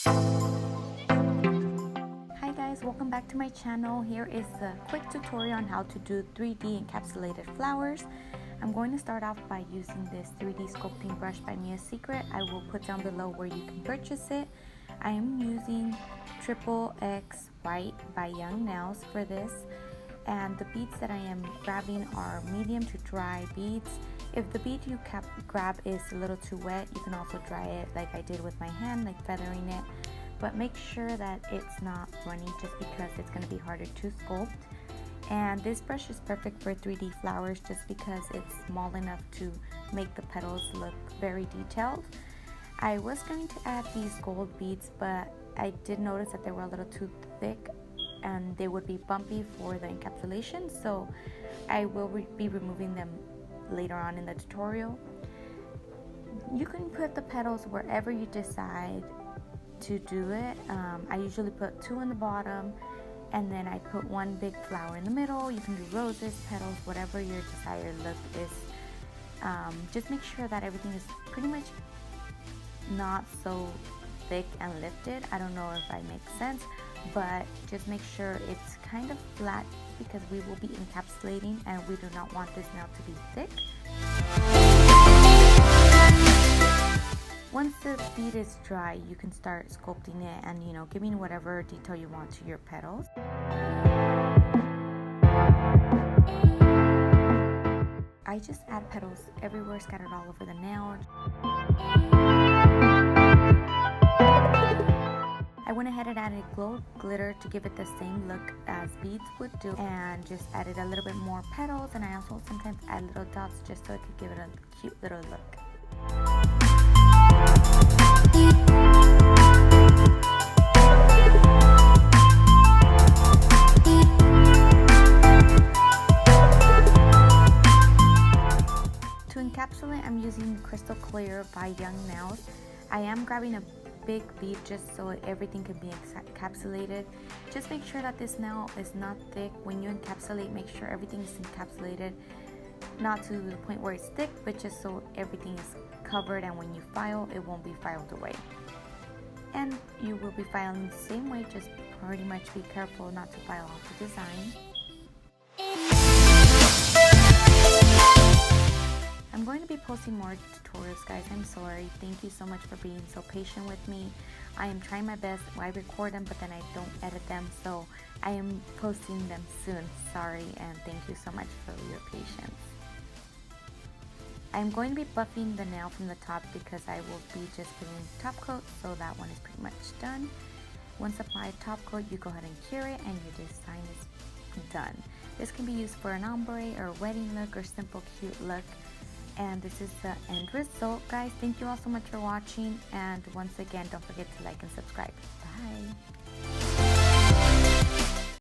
Hi guys, welcome back to my channel. Here is a quick tutorial on how to do 3D encapsulated flowers. I'm going to start off by using this 3D sculpting brush by Mia Secret. I will put down below where you can purchase it. I am using XXX White by Young Nails for this, and the beads that I am grabbing are medium to dry beads. If the bead you grab is a little too wet, you can also dry it like I did with my hand, like feathering it. But make sure that it's not runny just because it's going to be harder to sculpt. And this brush is perfect for 3D flowers just because it's small enough to make the petals look very detailed. I was going to add these gold beads, but I did notice that they were a little too thick and they would be bumpy for the encapsulation, so I will be removing them later on in the tutorial. You can put the petals wherever you decide to do it. I usually put 2 on the bottom, and then I put 1 big flower in the middle. You can do roses, petals, whatever your desired look is. Just make sure that everything is pretty much not so thick and lifted. I don't know if I make sense, but just make sure it's kind of flat because we will be encapsulating and we do not want this nail to be thick. Once the bead is dry, you can start sculpting it and, you know, giving whatever detail you want to your petals. I just add petals everywhere, scattered all over the nail. I went ahead and added glow glitter to give it the same look as beads would do, and just added a little bit more petals, and I also sometimes add little dots just so it could give it a cute little look. To encapsulate, I'm using Crystal Clear by Young Nails. I am grabbing a big bead just so everything can be encapsulated. Just make sure that this nail is not thick. When you encapsulate, make sure everything is encapsulated, not to the point where it's thick, but just so everything is covered, and when you file, it won't be filed away. And you will be filing the same way, just pretty much be careful not to file off the design. I'm going to be posting more tutorials, guys. I'm sorry. Thank you so much for being so patient with me. I am trying my best. I record them, but then I don't edit them, so I am posting them soon. Sorry, and thank you so much for your patience. I'm going to be buffing the nail from the top because I will be just putting top coat, so that one is pretty much done. Once applied top coat, you go ahead and cure it, and your design is done. This can be used for an ombre or wedding look or simple cute look. And this is the end result, guys. Thank you all so much for watching, and once again, don't forget to like and subscribe. Bye.